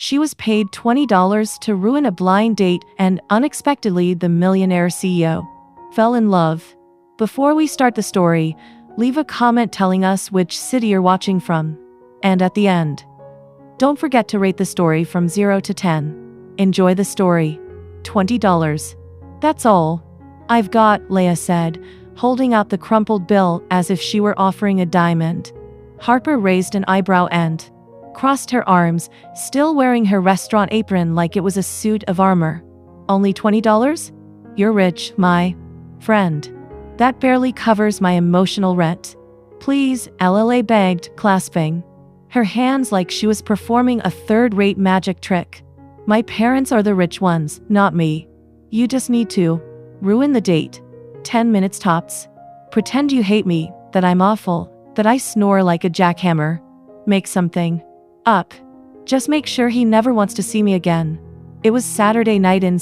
She was paid $20 to ruin a blind date, and unexpectedly, the millionaire CEO fell in love. Before we start the story, leave a comment telling us which city you're watching from. And at the end, don't forget to rate the story from 0 to 10. Enjoy the story. $20. That's all I've got, Leah said, holding out the crumpled bill as if she were offering a diamond. Harper raised an eyebrow and crossed her arms, still wearing her restaurant apron like it was a suit of armor. Only $20? You're rich, my friend. That barely covers my emotional rent. Please, LLA begged, clasping her hands like she was performing a third-rate magic trick. My parents are the rich ones, not me. You just need to ruin the date. 10 minutes tops. Pretend you hate me, that I'm awful, that I snore like a jackhammer. Make something up. Just make sure he never wants to see me again. It was Saturday night in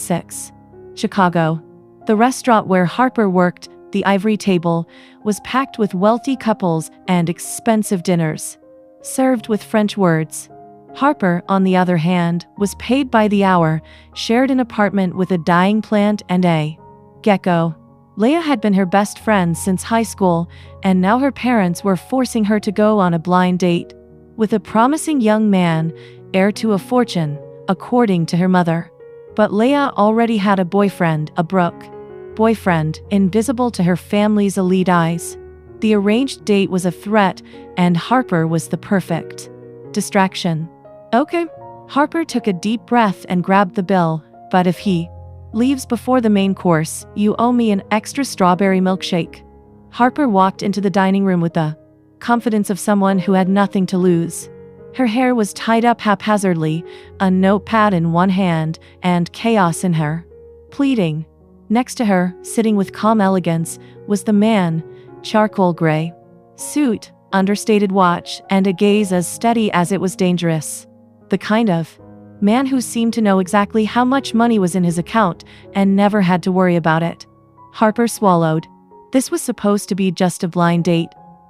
Chicago. The restaurant where Harper worked, the Ivory Table, was packed with wealthy couples and expensive dinners, served with French words. Harper, on the other hand, was paid by the hour, shared an apartment with a dying plant and a gecko. Leah had been her best friend since high school, and now her parents were forcing her to go on a blind date with a promising young man, heir to a fortune, according to her mother. But Leah already had a boyfriend, a broke boyfriend, invisible to her family's elite eyes. The arranged date was a threat, and Harper was the perfect distraction. Okay. Harper took a deep breath and grabbed the bill. But if he leaves before the main course, you owe me an extra strawberry milkshake. Harper walked into the dining room with the confidence of someone who had nothing to lose. Her hair was tied up haphazardly, a notepad in one hand, and chaos in her. Pleading. Next to her, sitting with calm elegance, was the man, charcoal gray suit, understated watch, and a gaze as steady as it was dangerous. The kind of man who seemed to know exactly how much money was in his account and never had to worry about it. Harper swallowed. This was supposed to be just a blind date.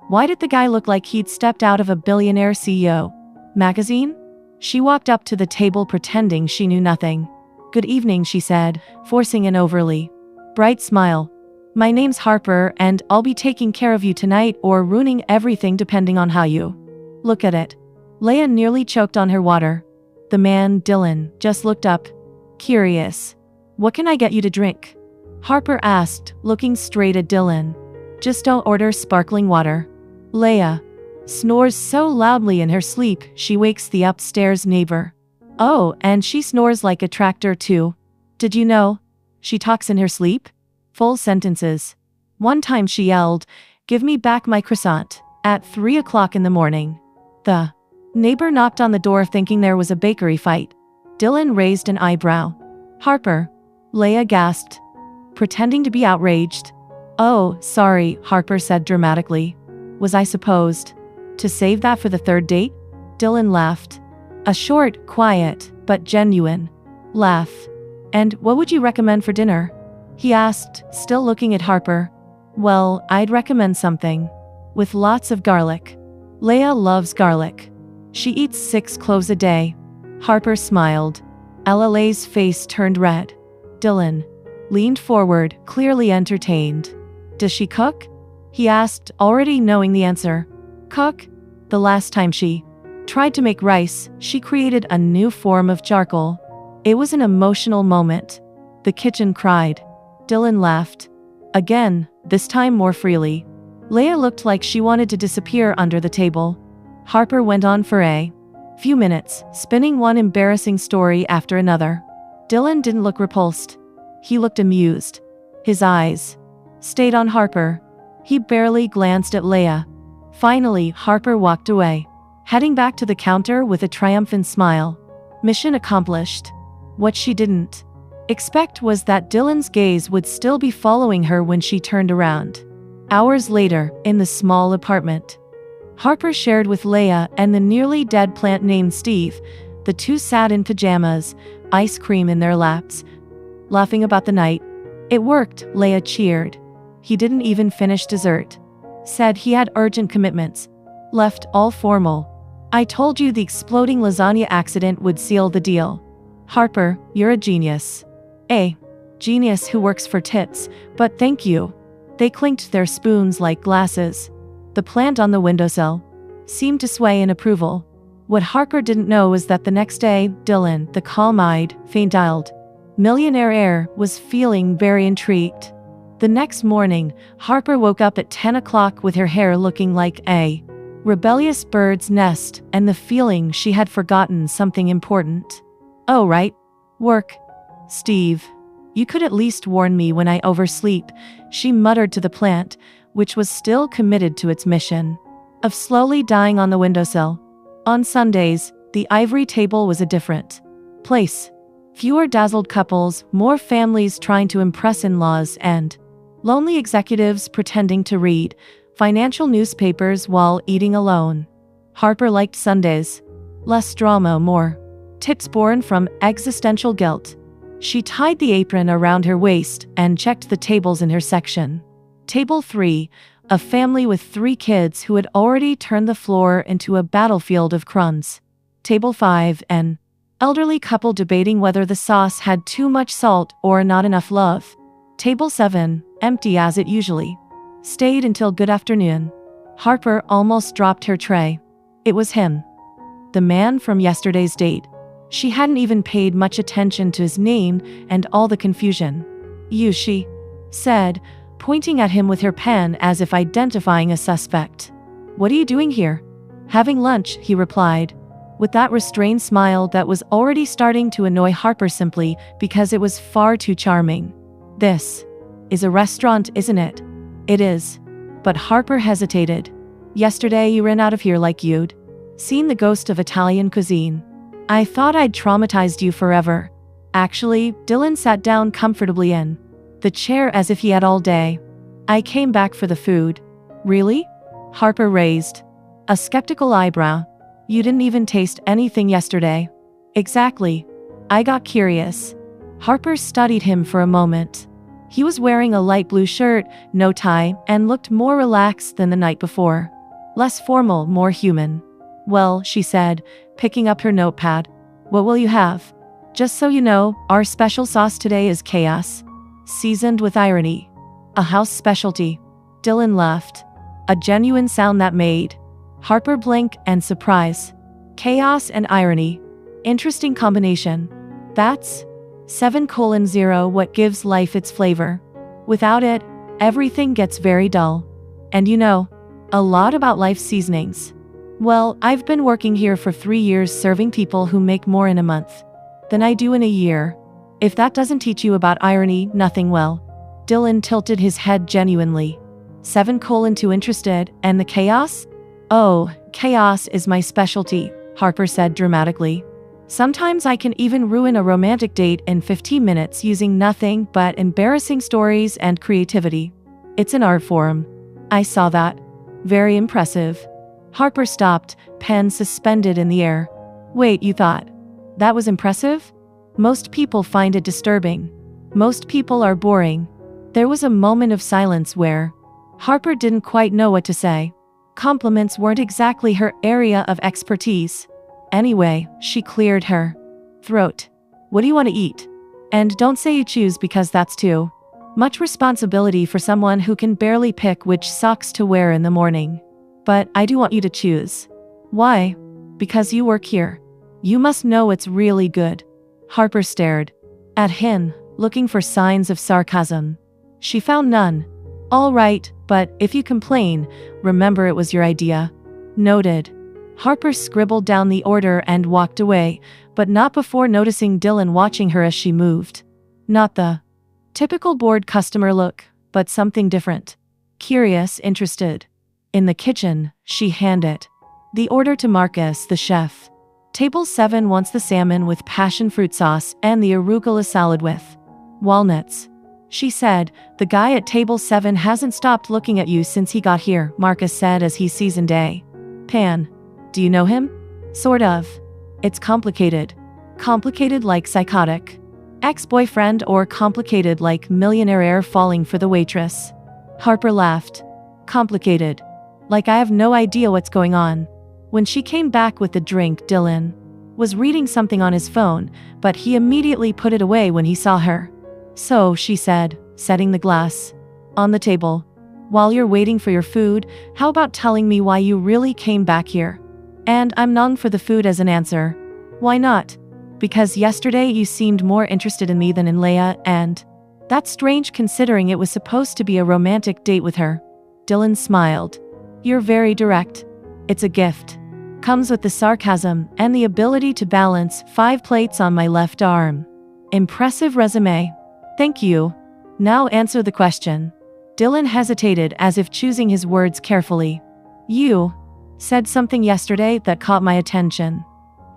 Why did the guy look like he'd stepped out of a Millionaire CEO magazine? She walked up to the table pretending she knew nothing. Good evening, she said, forcing an overly bright smile. My name's Harper, and I'll be taking care of you tonight or ruining everything depending on how you look at it. Leah nearly choked on her water. The man, Dylan, just looked up, curious. What can I get you to drink? Harper asked, looking straight at Dylan. Just don't order sparkling water. Leah snores so loudly in her sleep she wakes the upstairs neighbor. Oh, and she snores like a tractor too. Did you know? She talks in her sleep? Full sentences. One time she yelled, "Give me back my croissant," at 3 o'clock in the morning. The neighbor knocked on the door thinking there was a bakery fight. Dylan raised an eyebrow. Harper. Leah gasped, pretending to be outraged. Oh, sorry, Harper said dramatically. Was I supposed to save that for the third date? Dylan laughed. A short, quiet, but genuine laugh. And what would you recommend for dinner? He asked, still looking at Harper. Well, I'd recommend something with lots of garlic. Leah loves garlic. She eats 6 cloves a day. Harper smiled. LLA's face turned red. Dylan leaned forward, clearly entertained. Does she cook? He asked, already knowing the answer. Cook? The last time she tried to make rice, she created a new form of charcoal. It was an emotional moment. The kitchen cried. Dylan laughed. Again, this time more freely. Leah looked like she wanted to disappear under the table. Harper went on for a few minutes, spinning one embarrassing story after another. Dylan didn't look repulsed. He looked amused. His eyes stayed on Harper. He barely glanced at Leah. Finally, Harper walked away, heading back to the counter with a triumphant smile. Mission accomplished. What she didn't expect was that Dylan's gaze would still be following her when she turned around. Hours later, in the small apartment Harper shared with Leah and the nearly dead plant named Steve, the two sat in pajamas, ice cream in their laps, laughing about the night. It worked, Leah cheered. He didn't even finish dessert. Said he had urgent commitments. Left all formal. I told you the exploding lasagna accident would seal the deal. Harper, you're a genius. A genius who works for tits, but thank you. They clinked their spoons like glasses. The plant on the windowsill seemed to sway in approval. What Harper didn't know was that the next day, Dylan, the calm-eyed, faint-eyed millionaire heir, was feeling very intrigued. The next morning, Harper woke up at 10 o'clock with her hair looking like a rebellious bird's nest and the feeling she had forgotten something important. Oh right. Work. Steve. You could at least warn me when I oversleep, she muttered to the plant, which was still committed to its mission of slowly dying on the windowsill. On Sundays, the ivory table was a different place. Fewer dazzled couples, more families trying to impress in-laws, and lonely executives pretending to read financial newspapers while eating alone. Harper liked Sundays. Less drama, more tips born from existential guilt. She tied the apron around her waist and checked the tables in her section. Table 3, a family with 3 kids who had already turned the floor into a battlefield of crumbs. Table 5, an elderly couple debating whether the sauce had too much salt or not enough love. Table 7, empty as it usually stayed until good afternoon. Harper almost dropped her tray. It was him. The man from yesterday's date. She hadn't even paid much attention to his name and all the confusion. You, she said, pointing at him with her pen as if identifying a suspect. What are you doing here? Having lunch, he replied, with that restrained smile that was already starting to annoy Harper simply because it was far too charming. This is a restaurant, isn't it? It is. But Harper hesitated. Yesterday you ran out of here like you'd seen the ghost of Italian cuisine. I thought I'd traumatized you forever. Actually, Dylan sat down comfortably in the chair as if he had all day. I came back for the food. Really? Harper raised a skeptical eyebrow. You didn't even taste anything yesterday. Exactly. I got curious. Harper studied him for a moment. He was wearing a light blue shirt, no tie, and looked more relaxed than the night before. Less formal, more human. Well, she said, picking up her notepad. What will you have? Just so you know, our special sauce today is chaos. Seasoned with irony. A house specialty. Dylan laughed. A genuine sound that made Harper blink and surprise. Chaos and irony. Interesting combination. That's 7:0 what gives life its flavor. Without it, everything gets very dull. And you know a lot about life's seasonings. Well, I've been working here for 3 years serving people who make more in a month than I do in a year. If that doesn't teach you about irony, nothing will. Dylan tilted his head genuinely. 7:2 interested, and the chaos? Oh, chaos is my specialty, Harper said dramatically. Sometimes I can even ruin a romantic date in 15 minutes using nothing but embarrassing stories and creativity. It's an art form. I saw that. Very impressive. Harper stopped, pen suspended in the air. Wait, you thought that was impressive? Most people find it disturbing. Most people are boring. There was a moment of silence where Harper didn't quite know what to say. Compliments weren't exactly her area of expertise. Anyway, she cleared her throat. What do you want to eat? And don't say you choose because that's too much responsibility for someone who can barely pick which socks to wear in the morning. But I do want you to choose. Why? Because you work here. You must know it's really good. Harper stared at him, looking for signs of sarcasm. She found none. All right, but if you complain, remember it was your idea. Noted. Harper scribbled down the order and walked away, but not before noticing Dylan watching her as she moved. Not the typical bored customer look, but something different. Curious, interested. In the kitchen, she handed the order to Marcus, the chef. Table 7 wants the salmon with passion fruit sauce and the arugula salad with walnuts. She said, the guy at table 7 hasn't stopped looking at you since he got here, Marcus said as he seasoned a pan. Do you know him? Sort of. It's complicated. Complicated like psychotic ex-boyfriend or complicated like millionaire heir falling for the waitress. Harper laughed. Complicated. Like I have no idea what's going on. When she came back with the drink, Dylan was reading something on his phone, but he immediately put it away when he saw her. So, she said, setting the glass on the table. While you're waiting for your food, how about telling me why you really came back here? And I'm nung for the food as an answer. Why not? Because yesterday you seemed more interested in me than in Leia, and that's strange considering it was supposed to be a romantic date with her. Dylan smiled. You're very direct. It's a gift. Comes with the sarcasm and the ability to balance 5 plates on my left arm. Impressive resume. Thank you. Now answer the question. Dylan hesitated as if choosing his words carefully. You said something yesterday that caught my attention.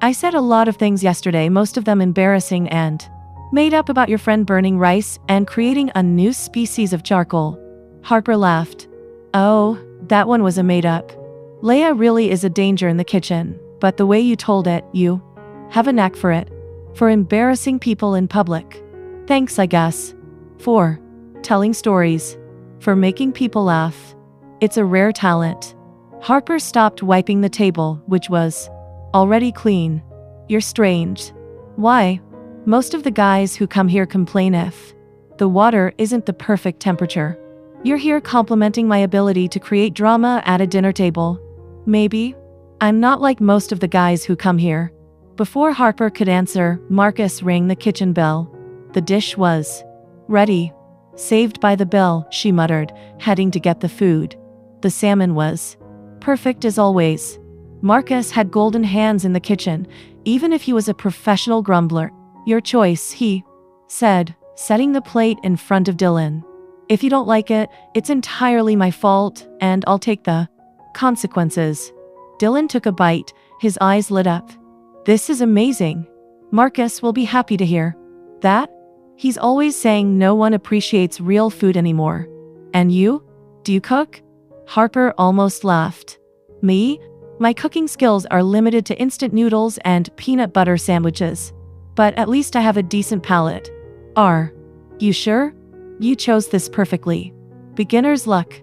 I said a lot of things yesterday, most of them embarrassing and made up about your friend burning rice and creating a new species of charcoal. Harper laughed. Oh, that one was a made-up. Leia really is a danger in the kitchen, but the way you told it, you have a knack for it. For embarrassing people in public. Thanks, I guess. For telling stories. For making people laugh. It's a rare talent. Harper stopped wiping the table, which was already clean. You're strange. Why? Most of the guys who come here complain if the water isn't the perfect temperature. You're here complimenting my ability to create drama at a dinner table. Maybe. I'm not like most of the guys who come here. Before Harper could answer, Marcus rang the kitchen bell. The dish was ready. Saved by the bell, she muttered, heading to get the food. The salmon was perfect as always. Marcus had golden hands in the kitchen, even if he was a professional grumbler. Your choice, he said, setting the plate in front of Dylan. If you don't like it, it's entirely my fault, and I'll take the consequences. Dylan took a bite, his eyes lit up. This is amazing. Marcus will be happy to hear that. He's always saying no one appreciates real food anymore. And you? Do you cook? Harper almost laughed. Me? My cooking skills are limited to instant noodles and peanut butter sandwiches. But at least I have a decent palate. Are you sure? You chose this perfectly. Beginner's luck.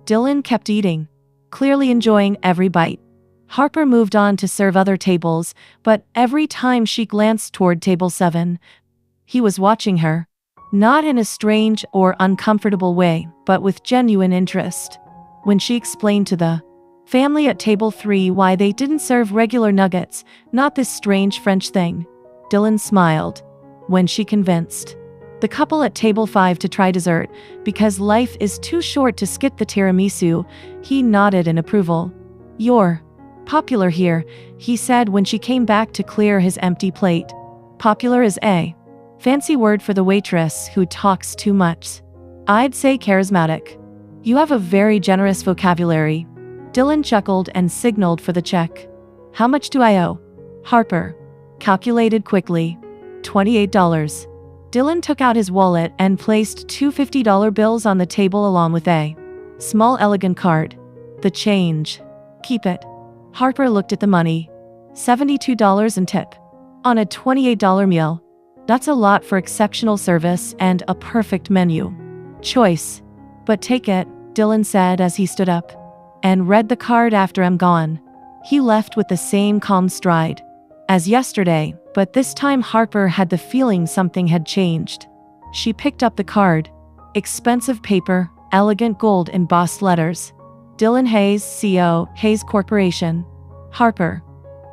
Dylan kept eating, clearly enjoying every bite. Harper moved on to serve other tables, but every time she glanced toward table 7, he was watching her. Not in a strange or uncomfortable way, but with genuine interest. When she explained to the family at table 3 why they didn't serve regular nuggets, not this strange French thing, Dylan smiled. When she convinced the couple at table 5 to try dessert, because life is too short to skip the tiramisu, he nodded in approval. You're popular here, he said when she came back to clear his empty plate. Popular is a fancy word for the waitress who talks too much. I'd say charismatic. You have a very generous vocabulary. Dylan chuckled and signaled for the check. How much do I owe? Harper calculated quickly. $28. Dylan took out his wallet and placed 2 $50 bills on the table along with a small elegant card. The change. Keep it. Harper looked at the money. $72 in tip. On a $28 meal. That's a lot for exceptional service and a perfect menu choice. But take it, Dylan said as he stood up. And read the card after I'm gone. He left with the same calm stride as yesterday, but this time Harper had the feeling something had changed. She picked up the card. Expensive paper, elegant gold embossed letters. Dylan Hayes, CEO, Hayes Corporation. Harper.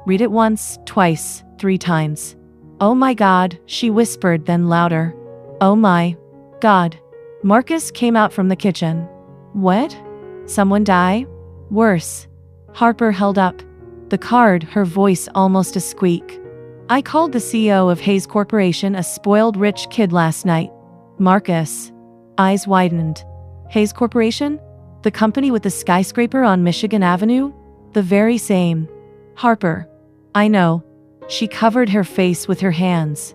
Read it once, twice, 3 times. Oh my God, she whispered, then louder. Oh my God. Marcus came out from the kitchen. What? Someone die? Worse. Harper held up the card, her voice almost a squeak. I called the CEO of Hayes Corporation a spoiled rich kid last night. Marcus. Eyes widened. Hayes Corporation? The company with the skyscraper on Michigan Avenue? The very same. Harper. I know. She covered her face with her hands.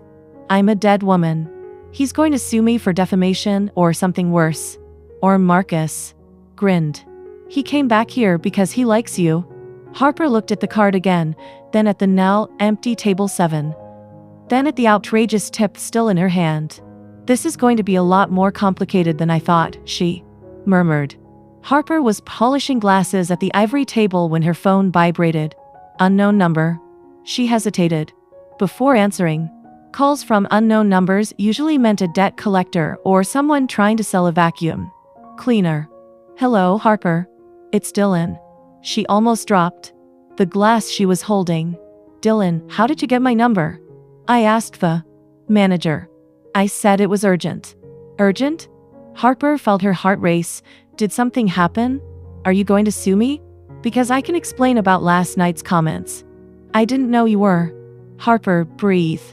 I'm a dead woman. He's going to sue me for defamation or something worse. Or Marcus grinned. He came back here because he likes you. Harper looked at the card again, then at the now empty table 7. Then at the outrageous tip still in her hand. This is going to be a lot more complicated than I thought, she murmured. Harper was polishing glasses at the ivory table when her phone vibrated. Unknown number. She hesitated. Before answering, calls from unknown numbers usually meant a debt collector or someone trying to sell a vacuum cleaner. Hello, Harper. It's Dylan. She almost dropped the glass she was holding. Dylan, how did you get my number? I asked the manager. I said it was urgent. Urgent? Harper felt her heart race. Did something happen? Are you going to sue me? Because I can explain about last night's comments. I didn't know you were. Harper, breathe.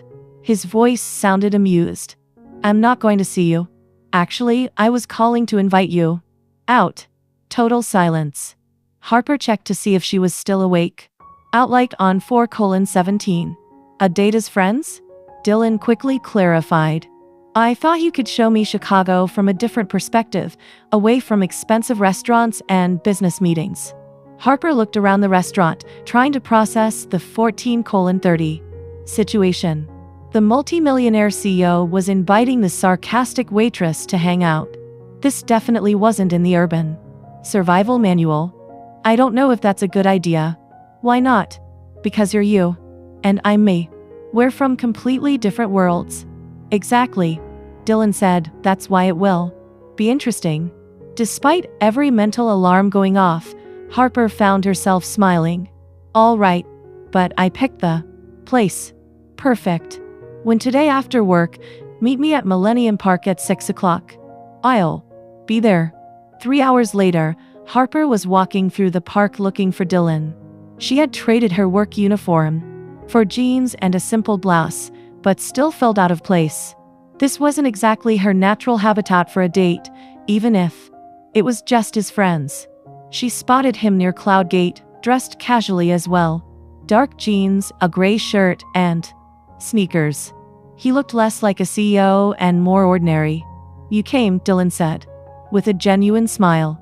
His voice sounded amused. I'm not going to see you. Actually, I was calling to invite you out. Total silence. Harper checked to see if she was still awake. Out like on 4:17. A date as friends? Dylan quickly clarified. I thought you could show me Chicago from a different perspective, away from expensive restaurants and business meetings. Harper looked around the restaurant, trying to process the 14:30 situation. The multimillionaire CEO was inviting the sarcastic waitress to hang out. This definitely wasn't in the urban survival manual. I don't know if that's a good idea. Why not? Because you're you. And I'm me. We're from completely different worlds. Exactly. Dylan said, that's why it will be interesting. Despite every mental alarm going off, Harper found herself smiling. All right, but I picked the place. Perfect. When today after work, meet me at Millennium Park at 6 o'clock. I'll be there. 3 hours later, Harper was walking through the park looking for Dylan. She had traded her work uniform for jeans and a simple blouse, but still felt out of place. This wasn't exactly her natural habitat for a date, even if it was just his friends. She spotted him near Cloud Gate, dressed casually as well. Dark jeans, a gray shirt, and sneakers. He looked less like a CEO and more ordinary. You came, Dylan said, with a genuine smile.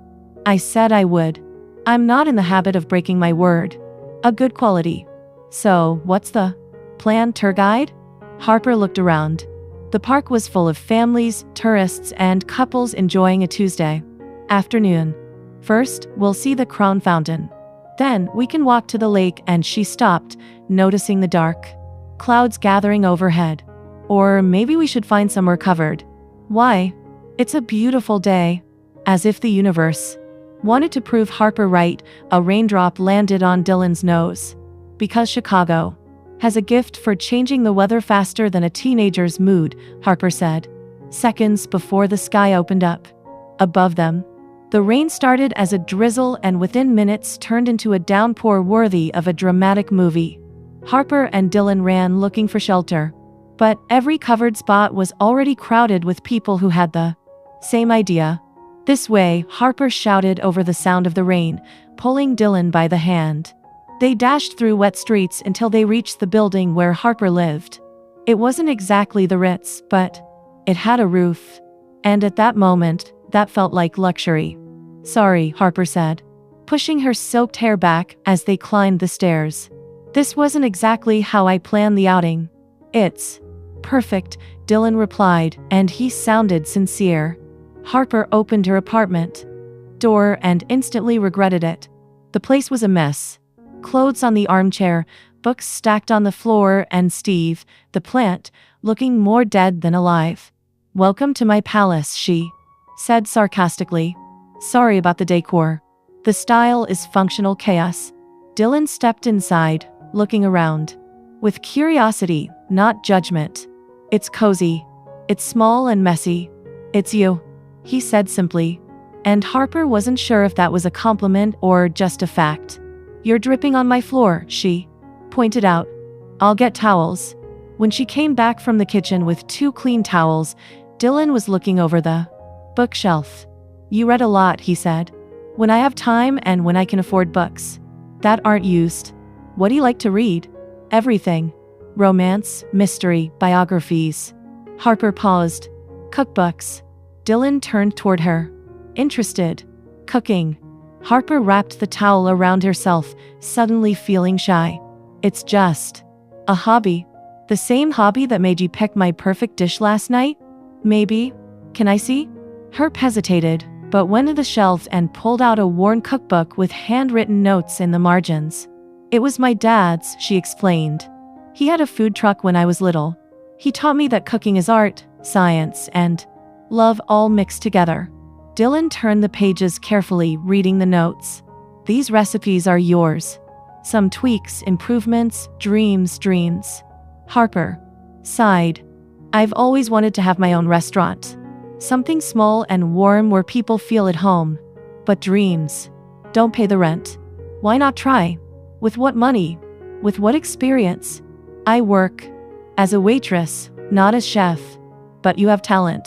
I said I would. I'm not in the habit of breaking my word. A good quality. So, what's the plan, tour guide? Harper looked around. The park was full of families, tourists, and couples enjoying a Tuesday afternoon. First, we'll see the Crown Fountain. Then, we can walk to the lake, and she stopped, noticing the dark clouds gathering overhead. Or maybe we should find somewhere covered. Why? It's a beautiful day. As if the universe wanted to prove Harper right, a raindrop landed on Dylan's nose. Because Chicago has a gift for changing the weather faster than a teenager's mood, Harper said. Seconds before the sky opened up above them. The rain started as a drizzle and within minutes turned into a downpour worthy of a dramatic movie. Harper and Dylan ran looking for shelter. But every covered spot was already crowded with people who had the same idea. This way, Harper shouted over the sound of the rain, pulling Dylan by the hand. They dashed through wet streets until they reached the building where Harper lived. It wasn't exactly the Ritz, but it had a roof. And at that moment, that felt like luxury. Sorry, Harper said, pushing her soaked hair back as they climbed the stairs. This wasn't exactly how I planned the outing. It's perfect, Dylan replied, and he sounded sincere. Harper opened her apartment door and instantly regretted it. The place was a mess. Clothes on the armchair, books stacked on the floor, and Steve, the plant, looking more dead than alive. Welcome to my palace, she said sarcastically. Sorry about the decor. The style is functional chaos. Dylan stepped inside, looking around with curiosity, not judgment. It's cozy. It's small and messy. It's you, he said simply. And Harper wasn't sure if that was a compliment or just a fact. You're dripping on my floor, she pointed out. I'll get towels. When she came back from the kitchen with 2 clean towels, Dylan was looking over the bookshelf. You read a lot, he said. When I have time and when I can afford books that aren't used. What do you like to read? Everything. Romance, mystery, biographies. Harper paused. Cookbooks. Dylan turned toward her. Interested. Cooking. Harper wrapped the towel around herself, suddenly feeling shy. It's just a hobby. The same hobby that made you pick my perfect dish last night? Maybe. Can I see? Herb hesitated, but went to the shelf and pulled out a worn cookbook with handwritten notes in the margins. It was my dad's, she explained. He had a food truck when I was little. He taught me that cooking is art, science, and love all mixed together. Dylan turned the pages carefully, reading the notes. These recipes are yours. Some tweaks, improvements, dreams. Harper sighed. I've always wanted to have my own restaurant. Something small and warm where people feel at home. But dreams don't pay the rent. Why not try? With what money? With what experience? I work as a waitress, not as chef. But you have talent.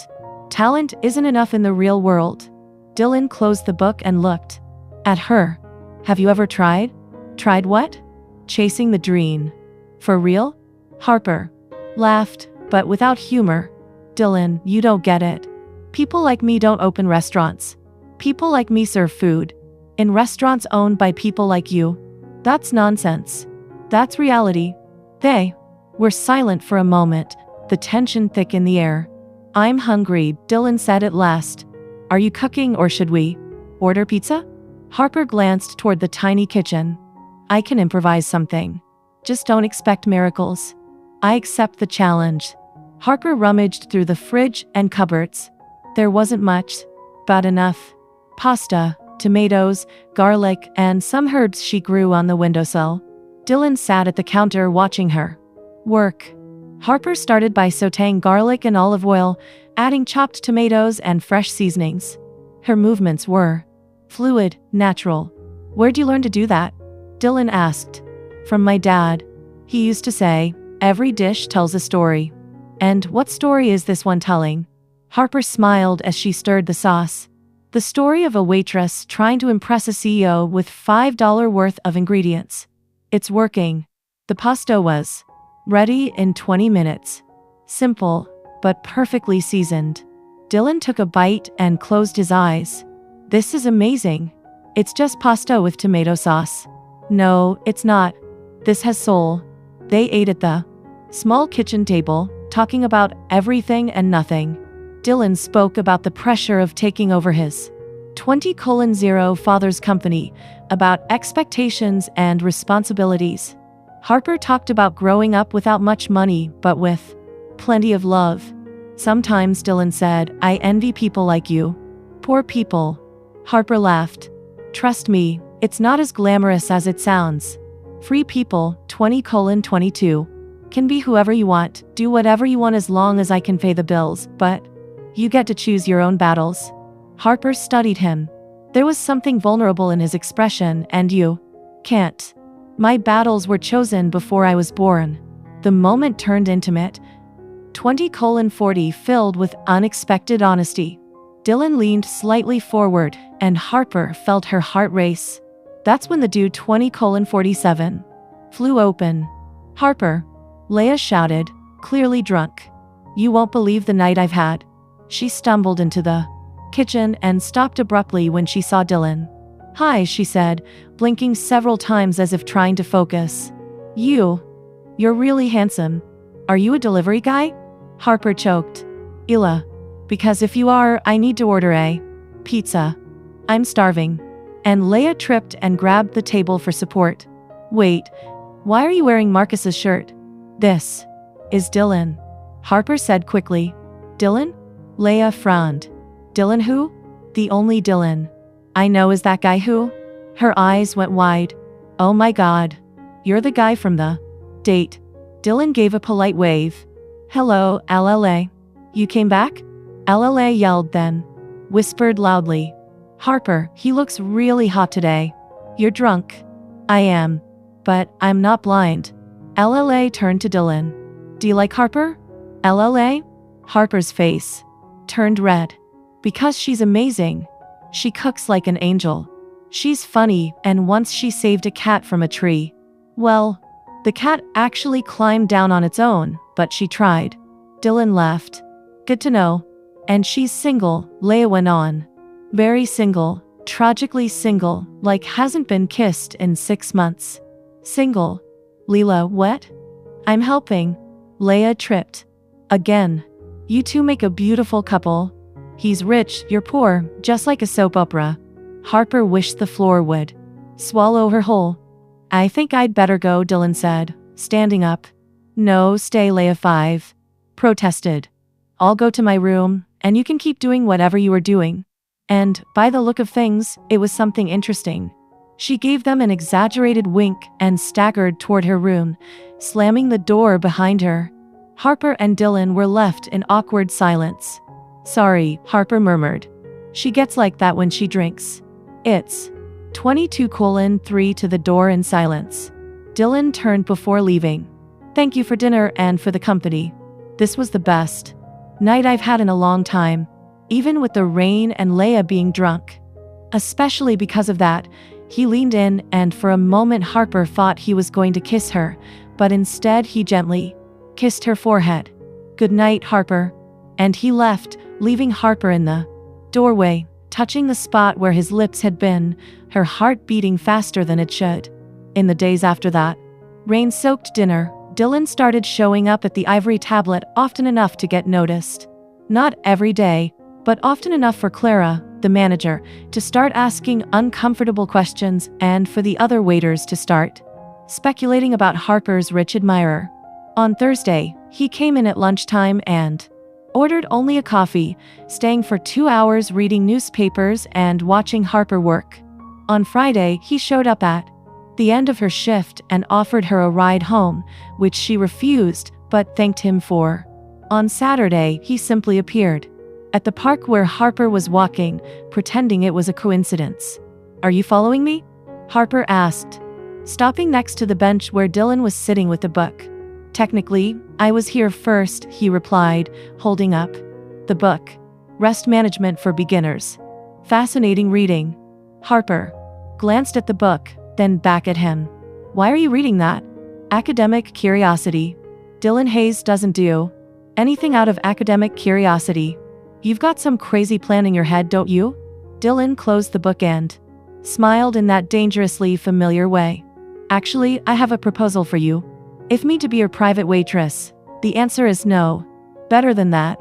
Talent isn't enough in the real world. Dylan closed the book and looked at her. Have you ever tried? Tried what? Chasing the dream. For real? Harper laughed, but without humor. Dylan, you don't get it. People like me don't open restaurants. People like me serve food in restaurants owned by people like you. That's nonsense. That's reality. They were silent for a moment, the tension thick in the air. I'm hungry, Dylan said at last. Are you cooking or should we order pizza? Harper glanced toward the tiny kitchen. I can improvise something. Just don't expect miracles. I accept the challenge. Harper rummaged through the fridge and cupboards. There wasn't much, but enough. Pasta, tomatoes, garlic, and some herbs she grew on the windowsill. Dylan sat at the counter watching her work. Harper started by sautéing garlic in olive oil, adding chopped tomatoes and fresh seasonings. Her movements were fluid, natural. Where'd you learn to do that? Dylan asked. From my dad. He used to say, every dish tells a story. And what story is this one telling? Harper smiled as she stirred the sauce. The story of a waitress trying to impress a CEO with $5 worth of ingredients. It's working. The pasta was ready in 20 minutes. Simple, but perfectly seasoned. Dylan took a bite and closed his eyes. This is amazing. It's just pasta with tomato sauce. No, it's not. This has soul. They ate at the small kitchen table, talking about everything and nothing. Dylan spoke about the pressure of taking over his 20:0 father's company, about expectations and responsibilities. Harper talked about growing up without much money, but with plenty of love. Sometimes, Dylan said, I envy people like you. Poor people. Harper laughed. Trust me, it's not as glamorous as it sounds. Free people, 20:22, can be whoever you want, do whatever you want as long as I can pay the bills, but you get to choose your own battles. Harper studied him. There was something vulnerable in his expression, and you can't. My battles were chosen before I was born. The moment turned intimate. 20:40 filled with unexpected honesty. Dylan leaned slightly forward, and Harper felt her heart race. That's when the dude 20:47 flew open. Harper, Leia shouted, clearly drunk. You won't believe the night I've had. She stumbled into the kitchen and stopped abruptly when she saw Dylan. Hi, she said, blinking several times as if trying to focus. You're really handsome. Are you a delivery guy? Harper choked. Illa. Because if you are, I need to order a pizza. I'm starving. And Leia tripped and grabbed the table for support. Wait, why are you wearing Marcus's shirt? This is Dylan, Harper said quickly. Dylan? Leia frowned. Dylan who? The only Dylan I know is that guy who? Her eyes went wide. Oh my God. You're the guy from the date. Dylan gave a polite wave. Hello, LLA. You came back? LLA yelled then. Whispered loudly. Harper, he looks really hot today. You're drunk. I am. But I'm not blind. LLA turned to Dylan. Do you like Harper? LLA? Harper's face turned red. Because she's amazing. She cooks like an angel. She's funny, and once she saved a cat from a tree. Well, the cat actually climbed down on its own, but she tried. Dylan laughed. Good to know. And she's single, Leia went on. Very single, tragically single, like hasn't been kissed in 6 months. Single. Leela, what? I'm helping. Leia tripped. Again. You two make a beautiful couple. He's rich, you're poor, just like a soap opera. Harper wished the floor would swallow her whole. I think I'd better go, Dylan said, standing up. No, stay, Leia 5 protested. I'll go to my room, and you can keep doing whatever you are doing. And, by the look of things, it was something interesting. She gave them an exaggerated wink and staggered toward her room, slamming the door behind her. Harper and Dylan were left in awkward silence. Sorry, Harper murmured. She gets like that when she drinks. It's 22:3 to the door in silence. Dylan turned before leaving. Thank you for dinner and for the company. This was the best night I've had in a long time, even with the rain and Leia being drunk. Especially because of that, he leaned in and for a moment Harper thought he was going to kiss her, but instead he gently kissed her forehead. Good night, Harper. And he left, leaving Harper in the doorway, touching the spot where his lips had been, her heart beating faster than it should. In the days after that rain-soaked dinner, Dylan started showing up at the ivory tablet often enough to get noticed. Not every day, but often enough for Clara, the manager, to start asking uncomfortable questions and for the other waiters to start speculating about Harper's rich admirer. On Thursday, he came in at lunchtime and ordered only a coffee, staying for 2 hours reading newspapers and watching Harper work. On Friday, he showed up at the end of her shift and offered her a ride home, which she refused, but thanked him for. On Saturday, he simply appeared at the park where Harper was walking, pretending it was a coincidence. Are you following me? Harper asked, stopping next to the bench where Dylan was sitting with a book. Technically, I was here first, he replied, holding up the book. Rest Management for Beginners. Fascinating reading. Harper glanced at the book, then back at him. Why are you reading that? Academic curiosity. Dylan Hayes doesn't do anything out of academic curiosity. You've got some crazy plan in your head, don't you? Dylan closed the book and smiled in that dangerously familiar way. Actually, I have a proposal for you. If me to be your private waitress, the answer is no. Better than that.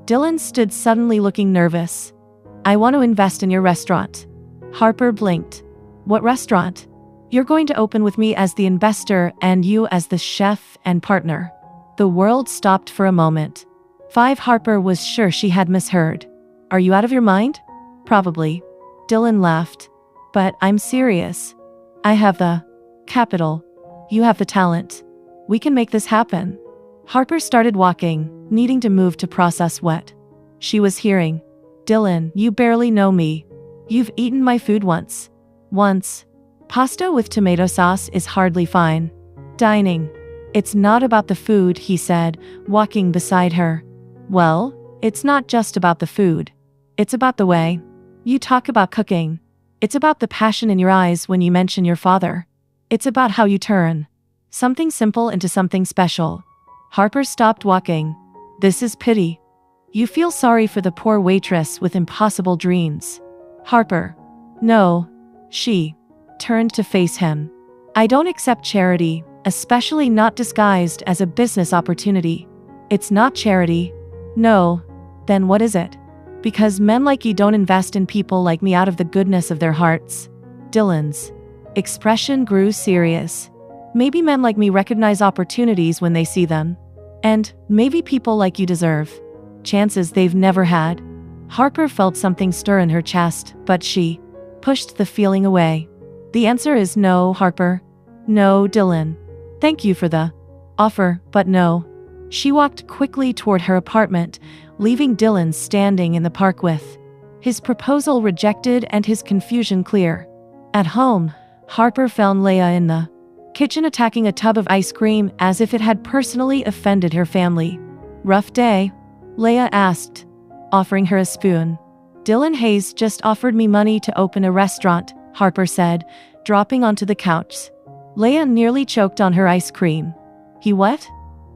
Dylan stood suddenly looking nervous. I want to invest in your restaurant. Harper blinked. What restaurant? You're going to open with me as the investor and you as the chef and partner. The world stopped for a moment. 5 Harper was sure she had misheard. Are you out of your mind? Probably. Dylan laughed. But I'm serious. I have the capital. You have the talent. We can make this happen. Harper started walking, needing to move to process what she was hearing. Dylan, you barely know me. You've eaten my food once. Pasta with tomato sauce is hardly fine dining. It's not about the food, he said, walking beside her. Well, it's not just about the food. It's about the way you talk about cooking. It's about the passion in your eyes when you mention your father. It's about how you turn something simple into something special. Harper stopped walking. This is pity. You feel sorry for the poor waitress with impossible dreams. Harper. No. She turned to face him. I don't accept charity, especially not disguised as a business opportunity. It's not charity. No. Then what is it? Because men like you don't invest in people like me out of the goodness of their hearts. Dylan's expression grew serious. Maybe men like me recognize opportunities when they see them. And maybe people like you deserve chances they've never had. Harper felt something stir in her chest, but she pushed the feeling away. The answer is no, Harper. No, Dylan. Thank you for the offer, but no. She walked quickly toward her apartment, leaving Dylan standing in the park with his proposal rejected and his confusion clear. At home, Harper found Leia in the kitchen attacking a tub of ice cream as if it had personally offended her family. Rough day? Leia asked, offering her a spoon. Dylan Hayes just offered me money to open a restaurant, Harper said, dropping onto the couch. Leia nearly choked on her ice cream. He what?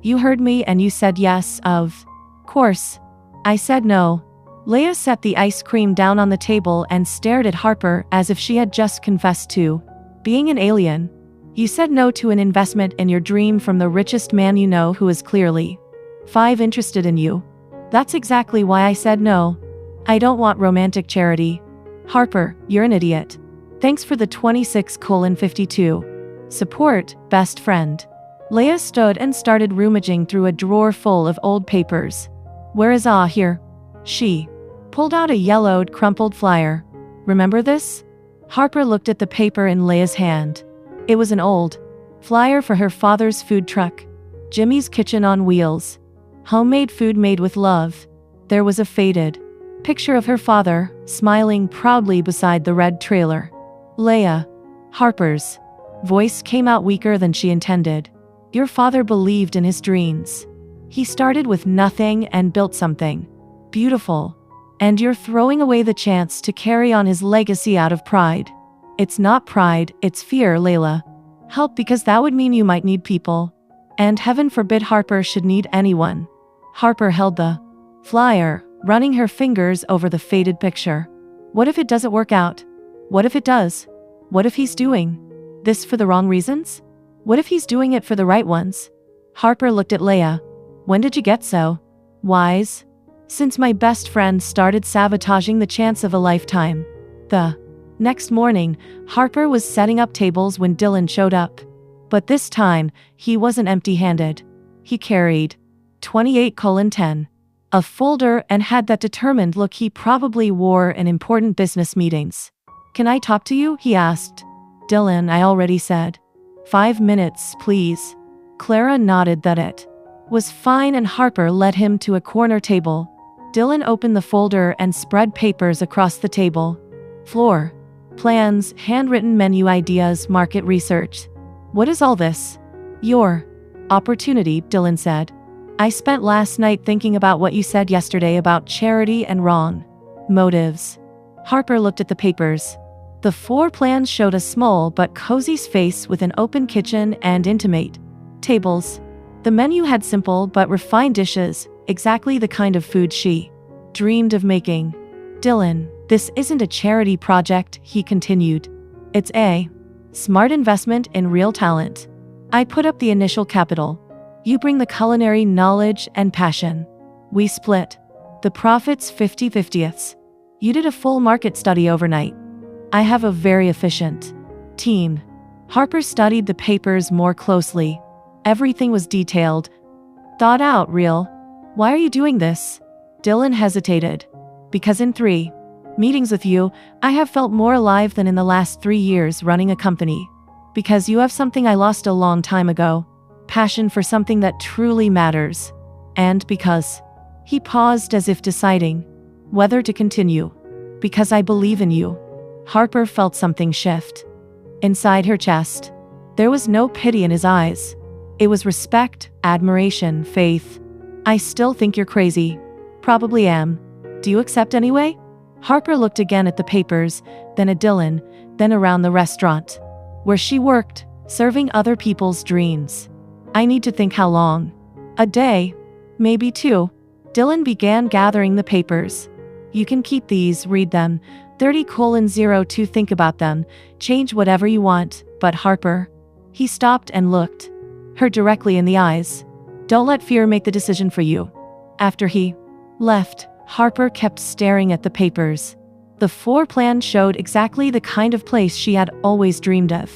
You heard me and you said yes, of course. I said no. Leia set the ice cream down on the table and stared at Harper as if she had just confessed to being an alien. You said no to an investment in your dream from the richest man you know who is clearly 5 interested in you. That's exactly why I said no. I don't want romantic charity. Harper, you're an idiot. Thanks for the 26:52. Support, best friend. Leah stood and started rummaging through a drawer full of old papers. Where is here? She pulled out a yellowed, crumpled flyer. Remember this? Harper looked at the paper in Leah's hand. It was an old flyer for her father's food truck. Jimmy's Kitchen on Wheels. Homemade food made with love. There was a faded picture of her father, smiling proudly beside the red trailer. Leah. Harper's voice came out weaker than she intended. Your father believed in his dreams. He started with nothing and built something beautiful. And you're throwing away the chance to carry on his legacy out of pride. It's not pride, it's fear, Layla. Help, because that would mean you might need people. And heaven forbid Harper should need anyone. Harper held the flyer, running her fingers over the faded picture. What if it doesn't work out? What if it does? What if he's doing this for the wrong reasons? What if he's doing it for the right ones? Harper looked at Leah. When did you get so wise? Since my best friend started sabotaging the chance of a lifetime. The next morning, Harper was setting up tables when Dylan showed up. But this time, he wasn't empty-handed. He carried 28:10, a folder, and had that determined look he probably wore in important business meetings. Can I talk to you? He asked. Dylan, I already said. 5 minutes, please. Clara nodded that it was fine, and Harper led him to a corner table. Dylan opened the folder and spread papers across the table. Floor plans, handwritten menu ideas, market research. What is all this? Your opportunity, Dylan said. I spent last night thinking about what you said yesterday about charity and wrong motives. Harper looked at the papers. The 4 plans showed a small but cozy space with an open kitchen and intimate tables. The menu had simple but refined dishes, exactly the kind of food she dreamed of making. Dylan, this isn't a charity project, he continued. It's a smart investment in real talent. I put up the initial capital. You bring the culinary knowledge and passion. We split the profits 50/50. You did a full market study overnight. I have a very efficient team. Harper studied the papers more closely. Everything was detailed, thought out, real. Why are you doing this? Dylan hesitated. Because in 3 meetings with you, I have felt more alive than in the last 3 years running a company. Because you have something I lost a long time ago. Passion for something that truly matters. And because he paused as if deciding whether to continue. Because I believe in you. Harper felt something shift inside her chest. There was no pity in his eyes. It was respect, admiration, faith. I still think you're crazy. Probably am. Do you accept anyway? Harper looked again at the papers, then at Dylan, then around the restaurant where she worked, serving other people's dreams. I need to think. How long? A day? Maybe 2. Dylan began gathering the papers. You can keep these, read them. 30:02, think about them, change whatever you want, but Harper. He stopped and looked her directly in the eyes. Don't let fear make the decision for you. After he left, Harper kept staring at the papers. The 4 plans showed exactly the kind of place she had always dreamed of.